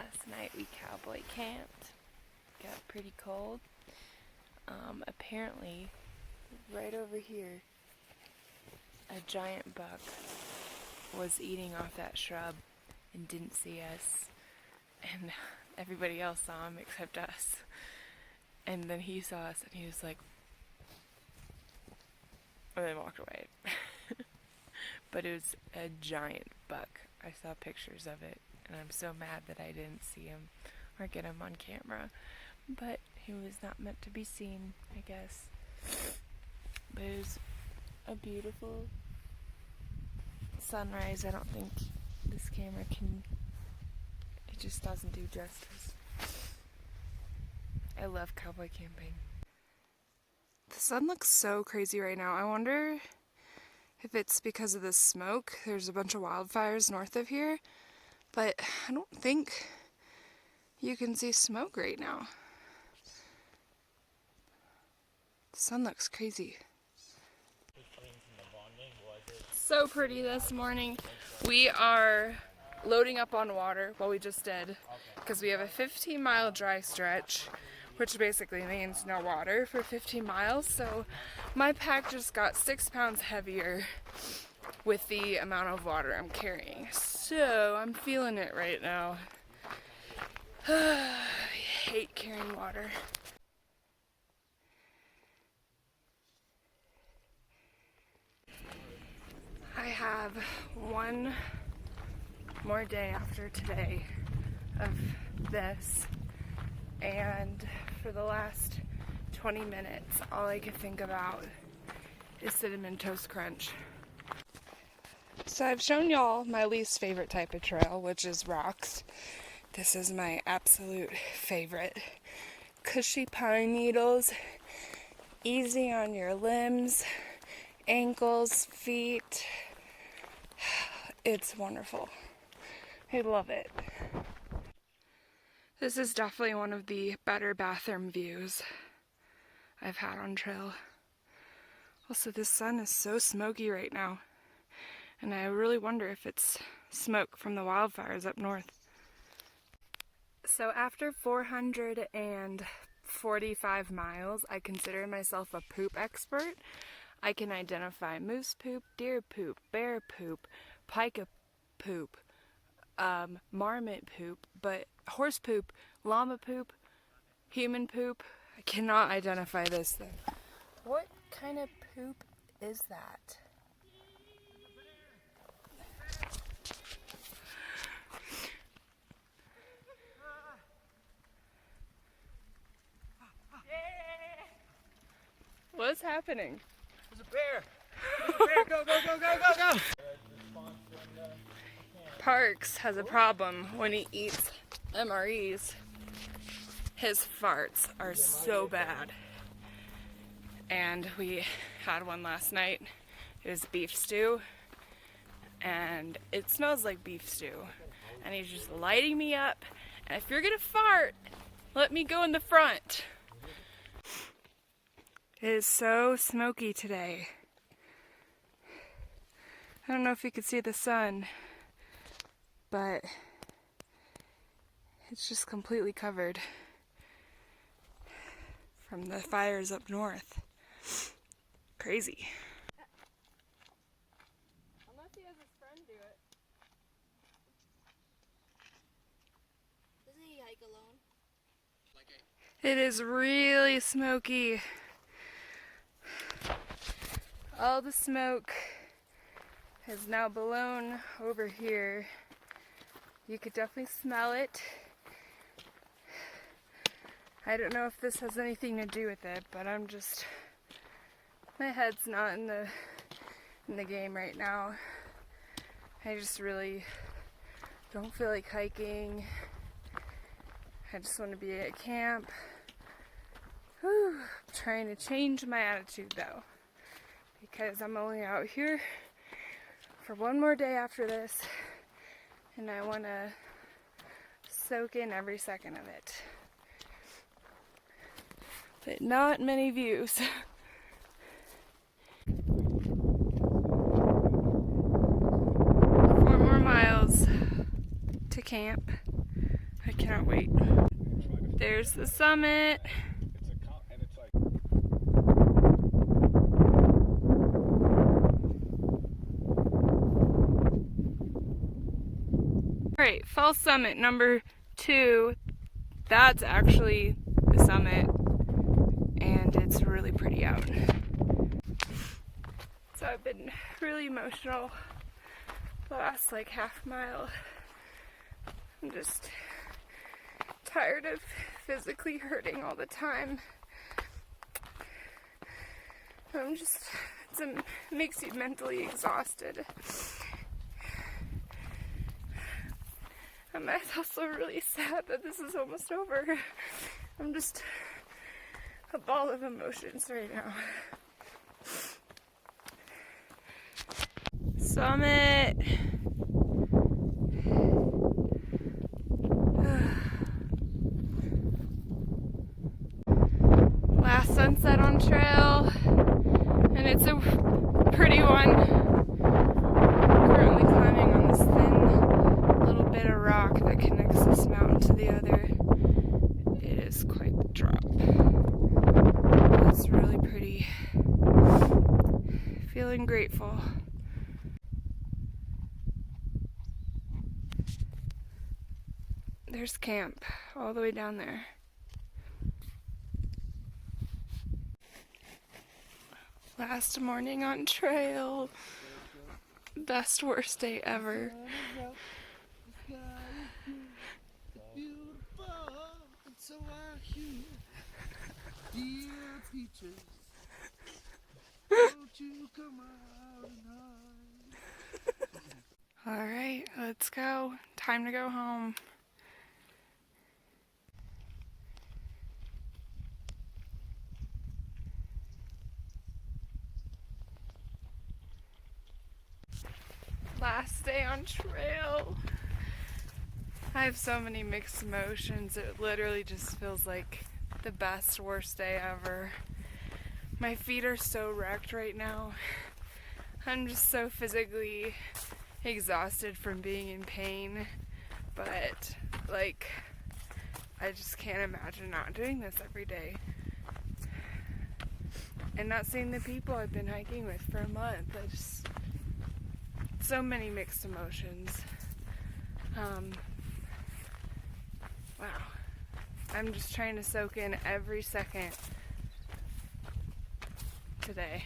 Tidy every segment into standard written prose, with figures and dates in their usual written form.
Last night we cowboy camped. Got pretty cold. Apparently, right over here, a giant buck was eating off that shrub and didn't see us. And everybody else saw him except us. And then he saw us and he was like, and then walked away. But it was a giant buck. I saw pictures of it, and I'm so mad that I didn't see him or get him on camera. But he was not meant to be seen, I guess. But it was a beautiful sunrise. I don't think this camera can, it just doesn't do justice. I love cowboy camping. The sun looks so crazy right now. I wonder if it's because of the smoke. There's a bunch of wildfires north of here, but I don't think you can see smoke right now. The sun looks crazy. So pretty this morning. We are loading up on water, well we just did, because we have a 15-mile dry stretch, which basically means no water for 15 miles. So my pack just got 6 pounds heavier with the amount of water I'm carrying. So I'm feeling it right now. I hate carrying water. I have one more day after today of this, and for the last 20 minutes all I could think about is Cinnamon Toast Crunch. So I've shown y'all my least favorite type of trail, which is rocks. This is my absolute favorite. Cushy pine needles, easy on your limbs, ankles, feet. It's wonderful. I love it. This is definitely one of the better bathroom views I've had on trail. Also, this sun is so smoky right now, and I really wonder if it's smoke from the wildfires up north. So after 445 miles, I consider myself a poop expert. I can identify moose poop, deer poop, bear poop, pika poop, marmot poop, but horse poop, llama poop, human poop, I cannot identify this thing. What kind of poop is that? What's happening? There's a bear! There's a bear! Go, go, go, go, go, go! Parks has a problem when he eats MREs. His farts are so bad. And we had one last night. It was beef stew. And it smells like beef stew. And he's just lighting me up. And if you're gonna fart, let me go in the front. It is so smoky today. I don't know if you could see the sun, but it's just completely covered from the fires up north. Crazy. Unless he has his friend do it. Doesn't he hike alone? It is really smoky. All the smoke has now blown over here. You could definitely smell it. I don't know if this has anything to do with it, but my head's not in the game right now. I just really don't feel like hiking. I just want to be at camp. Whew. I'm trying to change my attitude though, because I'm only out here for one more day after this, and I want to soak in every second of it. But not many views. 4 more miles to camp. I wait. There's the summit. Alright, fall summit number 2. That's actually the summit, and it's really pretty out. So I've been really emotional the last like half mile. I'm just tired of physically hurting all the time. It makes you mentally exhausted. I'm also really sad that this is almost over. I'm just a ball of emotions right now. Summit. Last sunset on trail, and it's a pretty one. Currently climbing on this thin little bit of rock that connects this mountain to the other. It is quite the drop. It's really pretty. Feeling grateful. There's camp all the way down there. Last morning on trail. Best worst day ever. Alright, let's go. Time to go home. Last day on trail. I have so many mixed emotions. It literally just feels like the best worst day ever. My feet are so wrecked right now. I'm just so physically exhausted from being in pain, but like I just can't imagine not doing this every day and not seeing the people I've been hiking with for a month. So many mixed emotions. Wow. I'm just trying to soak in every second today.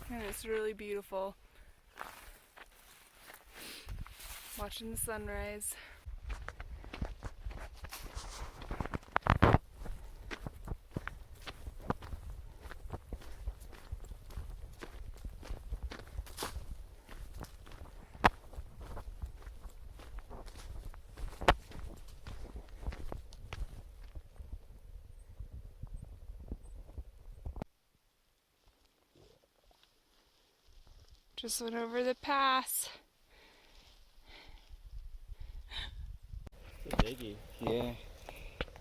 And it's really beautiful. Watching the sunrise. Just went over the pass. Biggie. Yeah.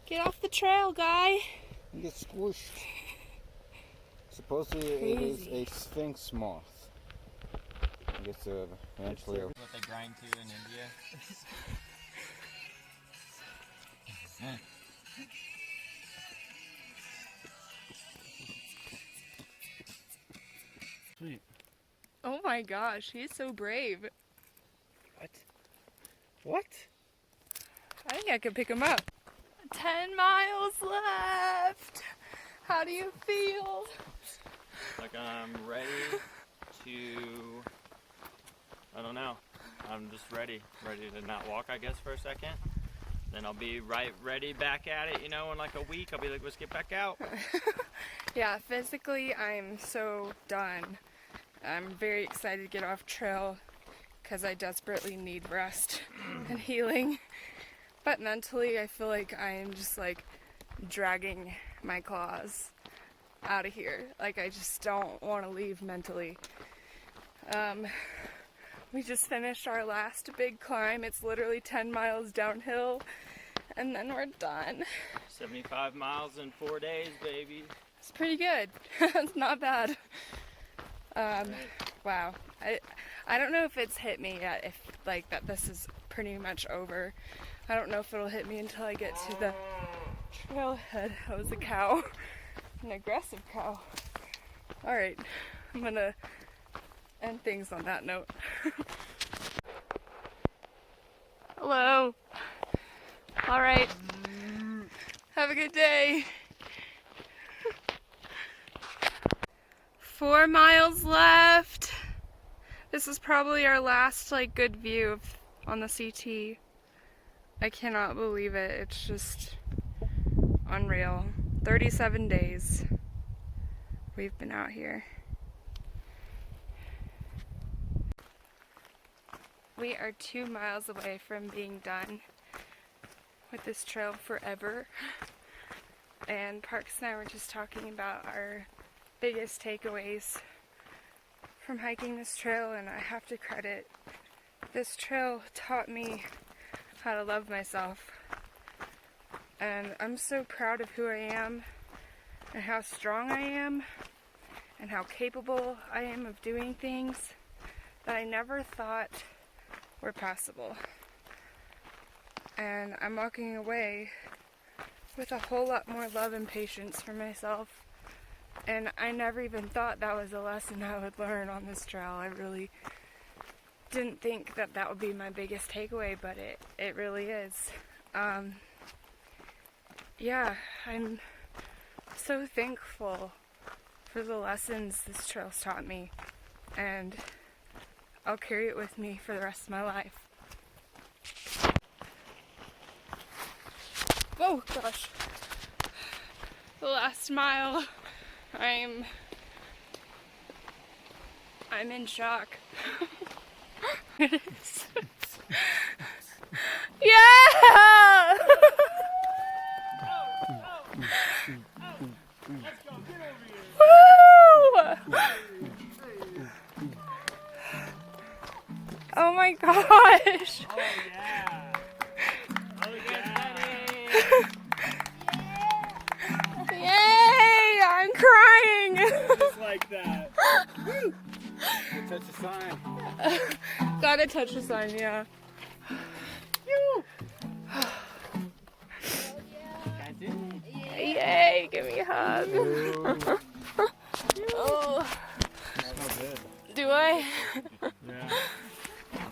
Get off the trail, guy. You get squished. Supposedly it is a sphinx moth. I guess eventually. What they grind to in India. Sweet. Oh my gosh, he's so brave. What? What? I think I could pick him up. 10 miles left. How do you feel? Like I'm ready to, I don't know. I'm just ready to not walk, I guess, for a second. Then I'll be ready back at it, you know, in like a week. I'll be like, let's get back out. Yeah, physically I'm so done. I'm very excited to get off trail because I desperately need rest and healing. But mentally I feel like I am just like dragging my claws out of here. Like I just don't want to leave mentally. We just finished our last big climb. It's literally 10 miles downhill and then we're done. 75 miles in 4 days, baby. It's pretty good. It's not bad. Wow. I don't know if it's hit me yet, if like that this is pretty much over. I don't know if it'll hit me until I get to the trailhead. That was a cow, an aggressive cow. All right, I'm gonna end things on that note. Hello. All right. Have a good day. 4 miles left. This is probably our last like good view on the CT. I cannot believe it. It's just unreal. 37 days we've been out here. We are 2 miles away from being done with this trail forever. And Parks and I were just talking about our biggest takeaways from hiking this trail, and I have to credit this trail taught me how to love myself. And I'm so proud of who I am and how strong I am and how capable I am of doing things that I never thought were possible. And I'm walking away with a whole lot more love and patience for myself. And I never even thought that was a lesson I would learn on this trail. I really didn't think that that would be my biggest takeaway, but it really is. Yeah, I'm so thankful for the lessons this trail's taught me, and I'll carry it with me for the rest of my life. Oh gosh, the last mile. I'm in shock. It is. Yeah! Woo! Oh my gosh! Oh yeah! Oh yeah! Yay! I'm crying! Just like that. Touch the sign. Gotta touch the sign, yeah. Yay! Give me a hug. Oh. Do I? Yeah.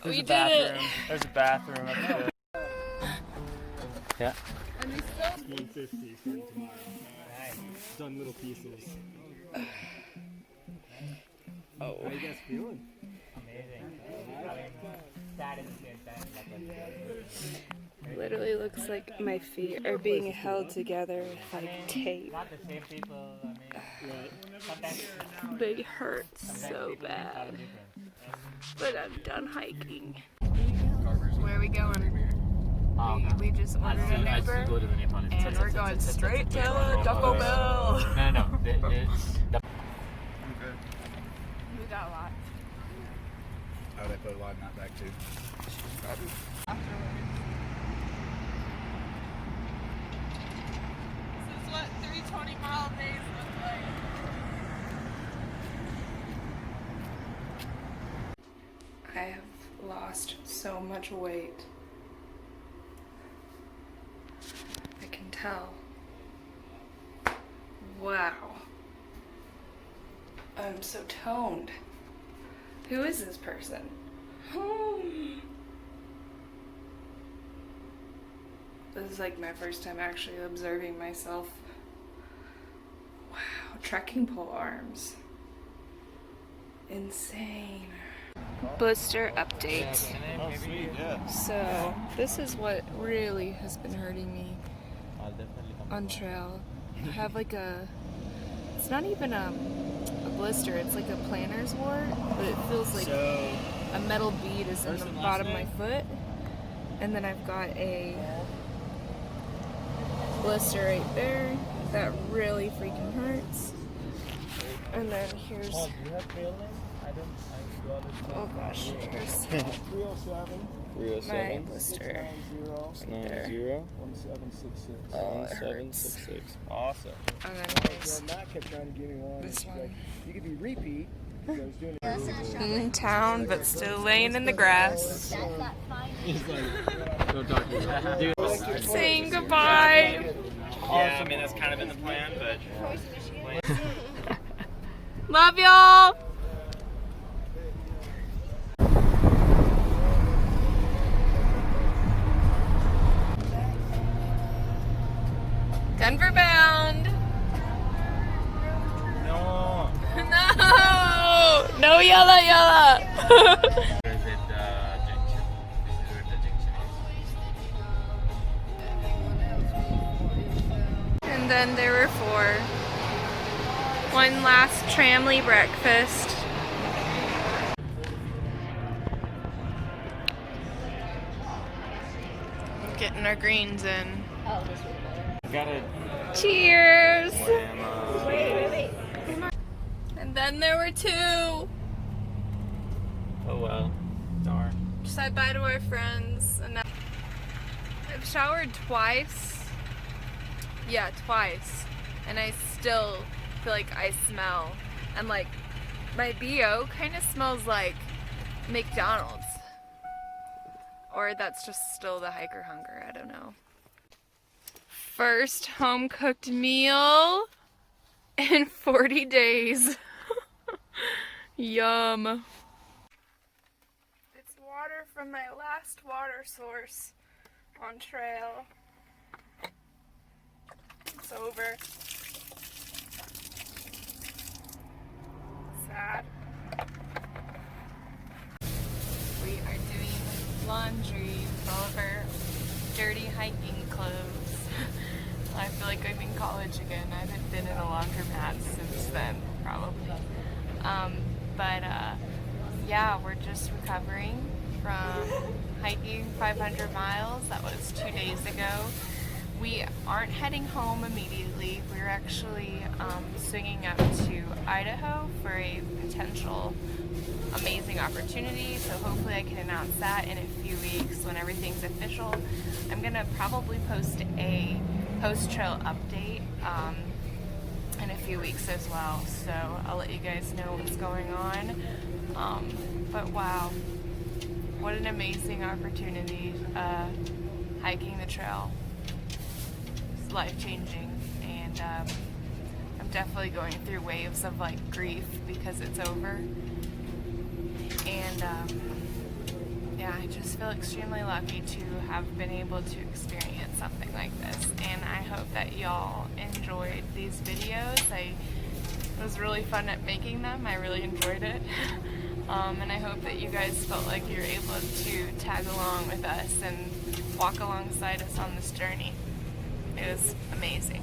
We did it. There's a bathroom up there. Yeah. 150 for tomorrow. Done little pieces. Oh. How you guys feeling? Literally looks like my feet are being held together with like tape. But it hurts so bad. But I'm done hiking. Where are we going? We just ordered an Uber, and we're going straight to Taco Bell. No. I'm good. We got a lot. Oh, they put a lot in that bag too. Afterwards. This is what 320-mile days look like. I have lost so much weight. I can tell. Wow. I'm so toned. Who is this person? This is like my first time actually observing myself. Wow, trekking pole arms. Insane. Blister update. Oh, sweet, yeah. So, this is what really has been hurting me on trail. I have like it's not even a blister, it's like a plantar's wart, but it feels like a metal bead is in the bottom of my foot. And then I've got a blister right there that really freaking hurts. And then here's, oh gosh, here's 307. my blister right there. 1766. Oh, it hurts. Awesome. And then here's Matt kept trying to give me one. this one. You could be repeat. I was doing it. In town, but still laying in the grass. That's that fine He's like, don't talk to me. Dude. Saying goodbye. Yeah, I mean that's kind of been the plan, but Love y'all. Denver bound. No. No. No yalla yalla. Is it junction? This is where the junction is. And then there were 4. One last tramley breakfast. Getting our greens in. got it. Cheers! And then there were 2. Oh well, darn. Said bye to our friends. And now I've showered twice. Yeah, twice. And I still feel like I smell. And like my BO kind of smells like McDonald's. Or that's just still the hiker hunger, I don't know. First home cooked meal in 40 days. Yum. It's water from my last water source on trail. It's over. Sad. We are doing laundry with all of our dirty hiking clothes. I feel like I'm in college again. I haven't been in a laundromat since then, probably. Yeah, we're just recovering from hiking 500 miles. That was 2 days ago. We aren't heading home immediately. We're actually swinging up to Idaho for a potential amazing opportunity. So hopefully I can announce that in a few weeks when everything's official. I'm gonna probably post a post-trail update in a few weeks as well. So I'll let you guys know what's going on. But wow, what an amazing opportunity hiking the trail. It's life-changing, and I'm definitely going through waves of like grief because it's over. And yeah, I just feel extremely lucky to have been able to experience something like this, and I hope that y'all enjoyed these videos. It was really fun at making them. I really enjoyed it. And I hope that you guys felt like you're able to tag along with us and walk alongside us on this journey. It was amazing.